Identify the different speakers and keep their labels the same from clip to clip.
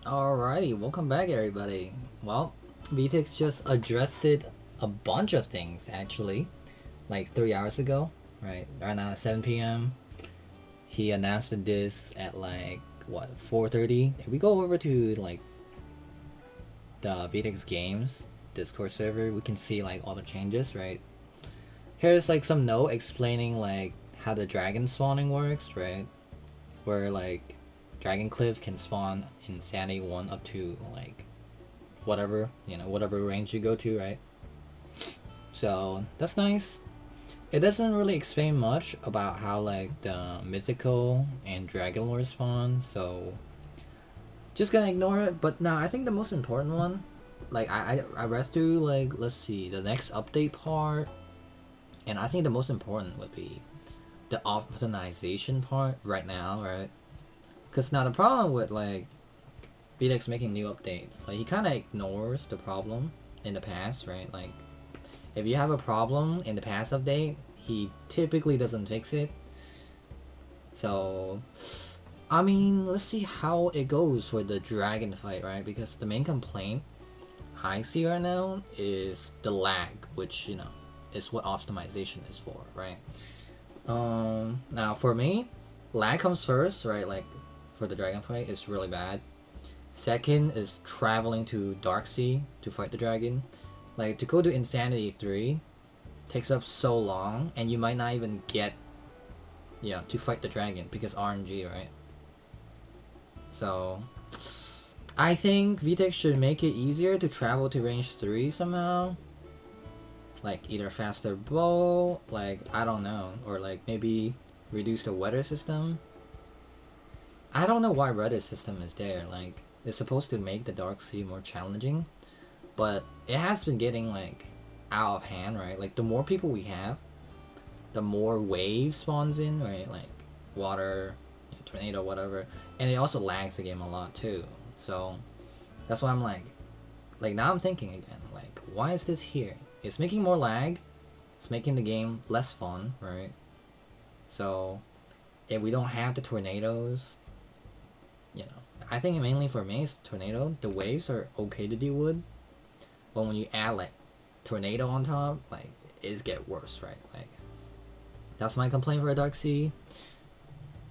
Speaker 1: Alrighty, welcome back everybody. Well, Vetex just addressed it a bunch of things actually, like 3 hours ago, right? Right now at 7 p.m. He announced this at like what 4:30. If we go over to like the Vetex Games Discord server, we can see like all the changes, right? Here's like some note explaining like how the dragon spawning works, right? Where like Dragon Cliff can spawn Insanity 1 up to like whatever, whatever range you go to, right? So that's nice. It doesn't really explain much about how like the mythical and dragon lore spawn, so just gonna ignore it. But now I think the most important one, like I read through like let's see the next update part, and I think the most important would be the optimization part right now, right? Because now the problem with like Vetex making new updates, like he kind of ignores the problem in the past, right? Like if you have a problem in the past update, he typically doesn't fix it. So, I mean, let's see how it goes for the dragon fight, right? Because the main complaint I see right now is the lag, which is what optimization is for, right? Now for me, lag comes first, right? Like for the dragon fight, it's really bad. Second is traveling to Darksea to fight the dragon. Like to go to Insanity 3 takes up so long, and you might not even get to fight the dragon because RNG, right? So I think VTech should make it easier to travel to range 3 somehow. Like either faster bow, like I don't know, or like maybe reduce the weather system. I don't know why weather system is there. Like it's supposed to make the Dark Sea more challenging, but it has been getting like out of hand, right? Like the more people we have, the more waves spawns in, right? Like water, tornado, whatever, and it also lags the game a lot too. So that's why I'm like now I'm thinking again, like why is this here? It's making more lag. It's making the game less fun, right? So if we don't have the tornadoes, I think mainly for me it's tornado. The waves are okay to deal with, but when you add like tornado on top, like it's get worse, right? Like that's my complaint for a Dark Sea.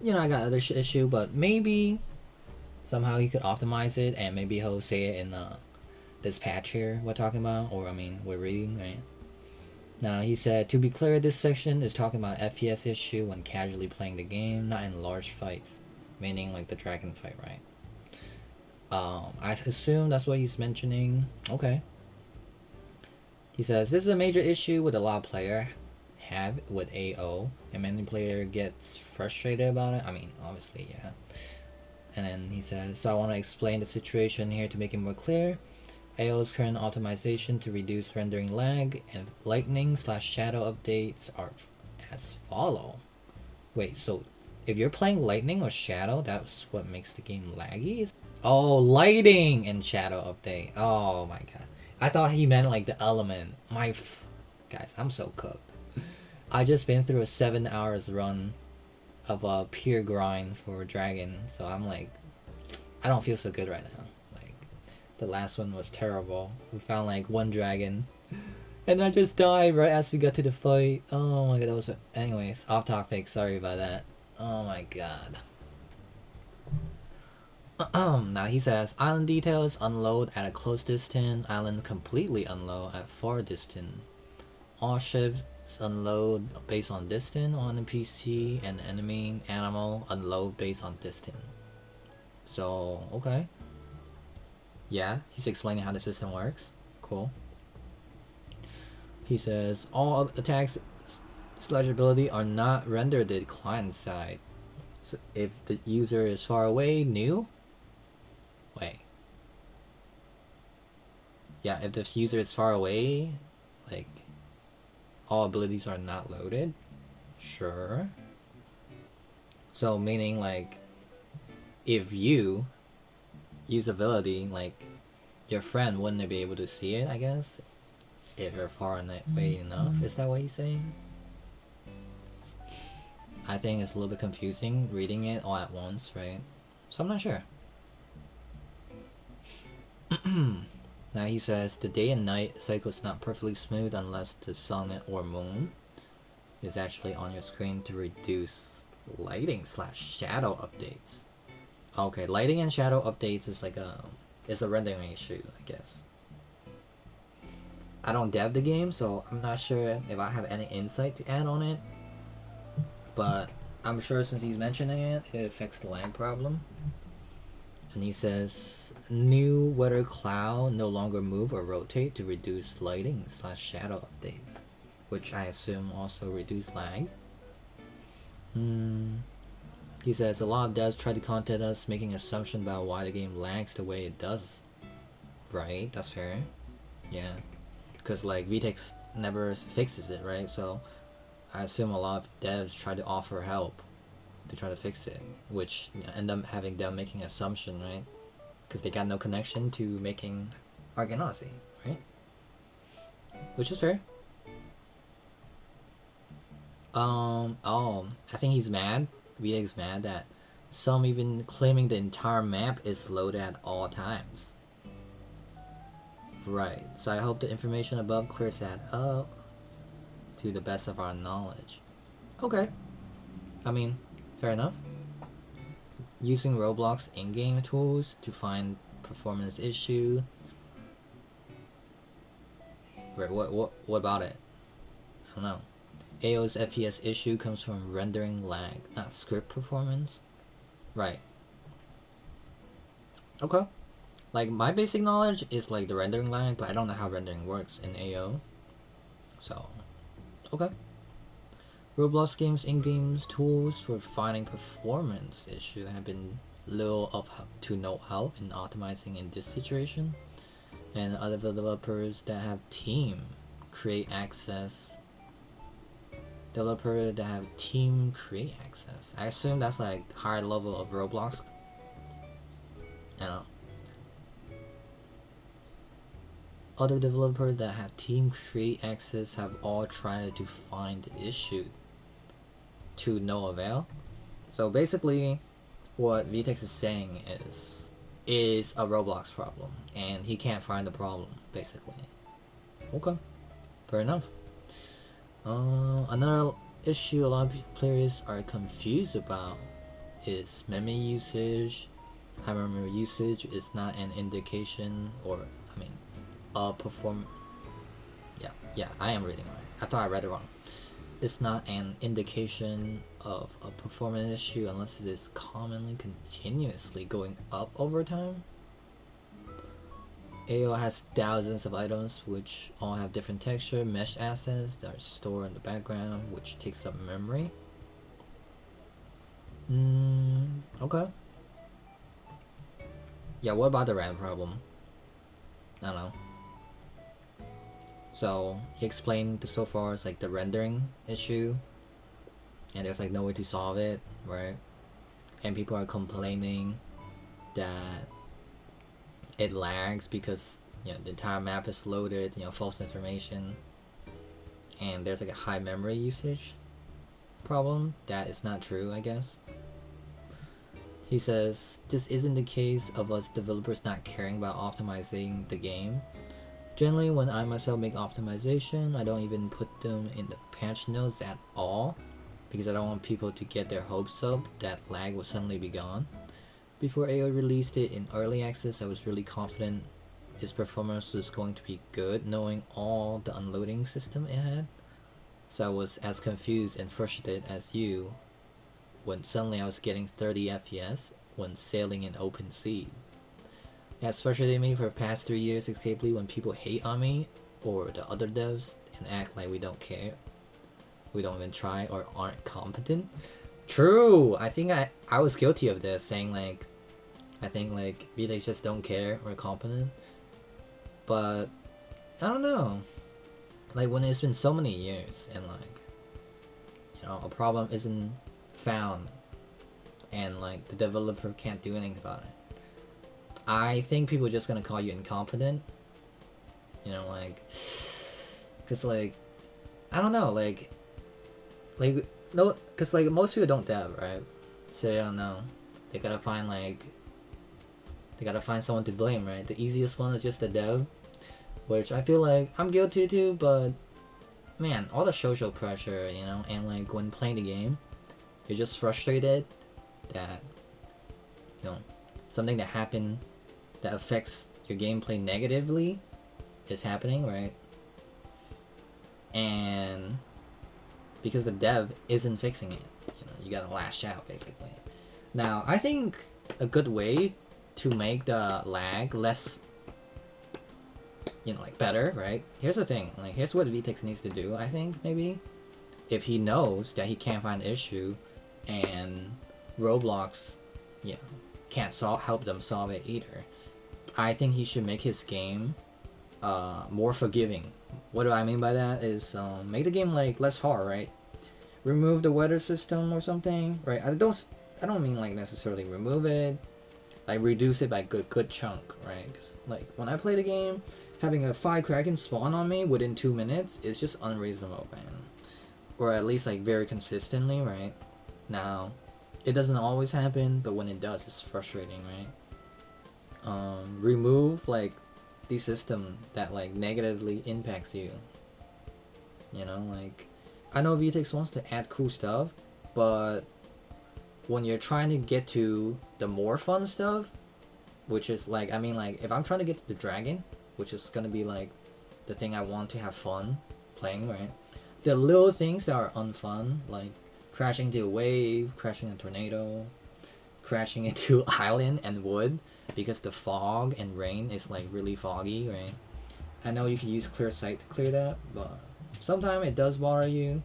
Speaker 1: I got other issue, but maybe somehow he could optimize it, and maybe he'll say it in this patch here we're talking about, or I mean we're reading, right? Now he said, to be clear, this section is talking about FPS issue when casually playing the game, not in large fights, meaning like the dragon fight, right? I assume that's what he's mentioning. Okay. He says this is a major issue with a lot of players have with AO, and many player gets frustrated about it. I mean, obviously, yeah. And then he says, so I want to explain the situation here to make it more clear. AO's current optimization to reduce rendering lag and lightning/shadow updates are as follow. Wait, so if you're playing lightning or shadow, that's what makes the game laggy? Oh, lighting and shadow update. Oh my god. I thought he meant like the element. Guys, I'm so cooked. I just been through a 7 hours run of a pure grind for dragon, so I'm like, I don't feel so good right now. Like, the last one was terrible. We found like one dragon, and I just died right as we got to the fight. Oh my god, that was. Anyways, off topic. Sorry about that. Oh my god. Now he says island details unload at a close distance. Island completely unload at far distance. All ships unload based on distance on NPC, and enemy animal unload based on distance. So okay, yeah, he's explaining how the system works. Cool. He says all attacks ability are not rendered at client side. So if the user is far away, new. Wait. Yeah, if the user is far away, like all abilities are not loaded. Sure. So meaning like if you use ability, like your friend wouldn't be able to see it, I guess, if you're far away enough. Is that what he's saying? I think it's a little bit confusing reading it all at once, right? So I'm not sure. Now he says the day and night cycle is not perfectly smooth unless the sun or moon is actually on your screen to reduce lighting / shadow updates. Okay, lighting and shadow updates is like it's a rendering issue, I guess. I don't dev the game, so I'm not sure if I have any insight to add on it. But I'm sure since he's mentioning it, it affects the lag problem. And he says, new weather cloud no longer move or rotate to reduce lighting / shadow updates, which I assume also reduce lag. He says, a lot of devs try to contact us making assumption about why the game lags the way it does. Right, that's fair. Yeah. Because like Vetex never fixes it, right? So I assume a lot of devs try to offer help to try to fix it, which end up having them making assumption, right? Because they got no connection to making Arcane Odyssey, right? Which is fair. I think he's mad. Vetex mad that some even claiming the entire map is loaded at all times. Right, so I hope the information above clears that up to the best of our knowledge. Okay. I mean, fair enough. Using Roblox in-game tools to find performance issue. Right, what about it? I don't know. AO's FPS issue comes from rendering lag, not script performance. Right. Okay. Like, my basic knowledge is like the rendering lag, but I don't know how rendering works in AO. So, okay. Roblox games in-game tools for finding performance issue have been little to no help in optimizing in this situation. And other developers that have team create access. Developer that have team create access. I assume that's like higher level of Roblox. I don't know. Other developers that have team create access have all tried to find the issue to no avail. So basically, what Vetex is saying is a Roblox problem, and he can't find the problem. Basically, okay, fair enough. Another issue a lot of players are confused about is memory usage. High memory usage is not an indication, or I mean, Yeah, I am reading right. I thought I read it wrong. It's not an indication of a performance issue unless it is commonly continuously going up over time. AO has thousands of items which all have different texture, mesh assets that are stored in the background, which takes up memory. Okay. Yeah, what about the RAM problem? I don't know. So he explained so far as like the rendering issue, and there's like no way to solve it, right? And people are complaining that it lags because the entire map is loaded, false information, and there's like a high memory usage problem. That is not true, I guess. He says this isn't the case of us developers not caring about optimizing the game. Generally, when I myself make optimization, I don't even put them in the patch notes at all, because I don't want people to get their hopes up that lag will suddenly be gone. Before AO released it in early access, I was really confident its performance was going to be good, knowing all the unloading system it had. So I was as confused and frustrated as you when suddenly I was getting 30 FPS when sailing in open sea. It has frustrated me for the past 3 years, escapely when people hate on me or the other devs and act like we don't care. We don't even try or aren't competent. True! I think I was guilty of this, saying like, I think like Vetex just don't care or competent. But, I don't know. Like when it's been so many years and like, a problem isn't found and like the developer can't do anything about it. I think people are just gonna call you incompetent. Cause like, I don't know, no, cause like most people don't dev, right? So they don't know. They gotta find like They gotta find someone to blame, right? The easiest one is just the dev, which I feel like I'm guilty too, but man, all the social pressure, you know, and like when playing the game, you're just frustrated that, you know, something that happened that affects your gameplay negatively is happening, right? And because the dev isn't fixing it, you know, you gotta lash out basically. Now, I think a good way to make the lag less, you know, like better, right? Here's the thing, like here's what Vetex needs to do, I think, maybe. If he knows that he can't find the issue and Roblox, you know, can't help them solve it either, I think he should make his game more forgiving. What do I mean by that is make the game like less hard, right? Remove the weather system or something, right? I don't mean like necessarily remove it, like reduce it by good chunk, right? 'Cause, like when I play the game, having a 5 Kraken spawn on me within 2 minutes is just unreasonable, man. Or at least like very consistently, right? Now, it doesn't always happen, but when it does, it's frustrating, right? Remove like the system that like negatively impacts you. You know, like I know Vetex wants to add cool stuff, but when you're trying to get to the more fun stuff, which is like, I mean, like if I'm trying to get to the dragon, which is gonna be like the thing I want to have fun playing, right? The little things that are unfun, like crashing into a wave, crashing into a tornado, crashing into island and wood because the fog and rain is like really foggy, right? I know you can use clear sight to clear that, but sometimes it does bother you.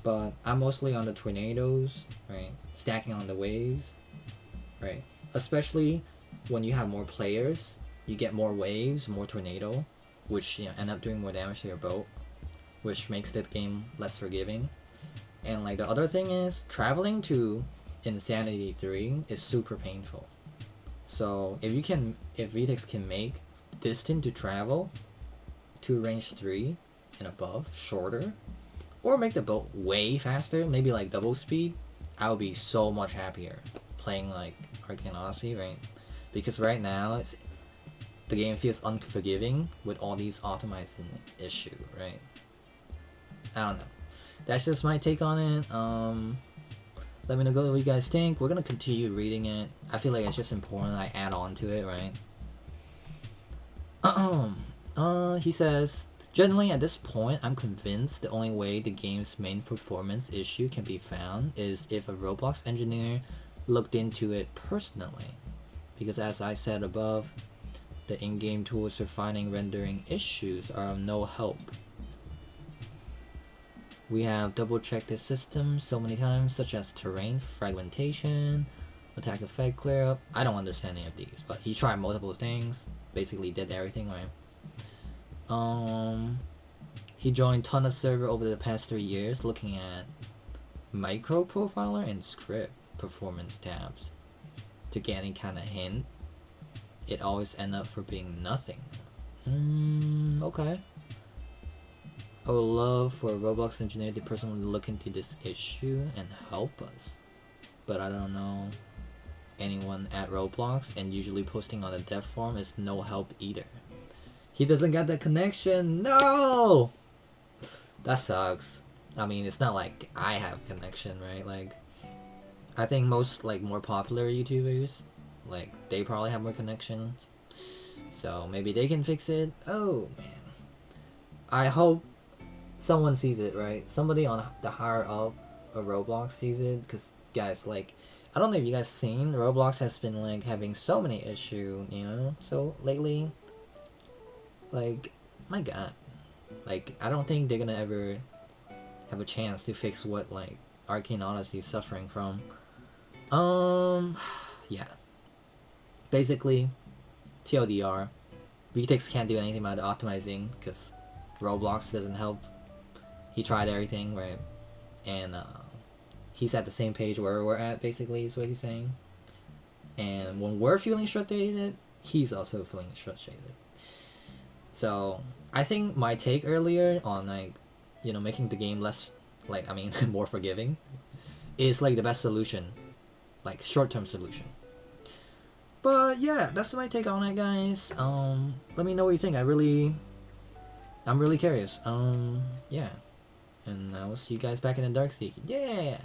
Speaker 1: But I'm mostly on the tornadoes, right? Stacking on the waves, right? Especially when you have more players, you get more waves, more tornado, which, you know, end up doing more damage to your boat, which makes the game less forgiving. And like the other thing is, traveling to Insanity 3 is super painful. So if Vetex can make distance to travel to range 3 and above shorter, or make the boat way faster, maybe like double speed, I would be so much happier playing like Arcane Odyssey, right? Because right now the game feels unforgiving with all these optimizing issue, right? I don't know. That's just my take on it. Let me know what you guys think. We're gonna continue reading it. I feel like it's just important I add on to it, right? He says, generally at this point, I'm convinced the only way the game's main performance issue can be found is if a Roblox engineer looked into it personally. Because as I said above, the in-game tools for finding rendering issues are of no help. We have double-checked the system so many times, such as terrain fragmentation, attack effect clear-up. I don't understand any of these, but he tried multiple things, basically did everything, right? He joined ton of server over the past 3 years looking at micro profiler and script performance tabs to get any kind of hint. It always end up for being nothing. Okay. I would love for a Roblox engineer to personally look into this issue and help us, but I don't know anyone at Roblox, and usually posting on the dev forum is no help either. He doesn't got that connection. No, that sucks. I mean, it's not like I have connection, right? Like, I think most like more popular YouTubers, like they probably have more connections, so maybe they can fix it. Oh man, I hope someone sees it, right? Somebody on the higher up of Roblox sees it, because guys, like, I don't know if you guys seen, Roblox has been like having so many issues, you know, so lately, like, my god, like, I don't think they're gonna ever have a chance to fix what like Arcane Odyssey is suffering from. Yeah, basically TLDR, Vetex can't do anything about the optimizing because Roblox doesn't help. He tried everything, right? And he's at the same page where we're at, basically, is what he's saying. And when we're feeling frustrated, he's also feeling frustrated. So I think my take earlier on, like, you know, making the game less, like, I mean, more forgiving, is like the best solution, like short-term solution. But yeah, that's my take on it, guys. Let me know what you think. I'm really curious. Yeah, and I will see you guys back in the dark seek. Yeah.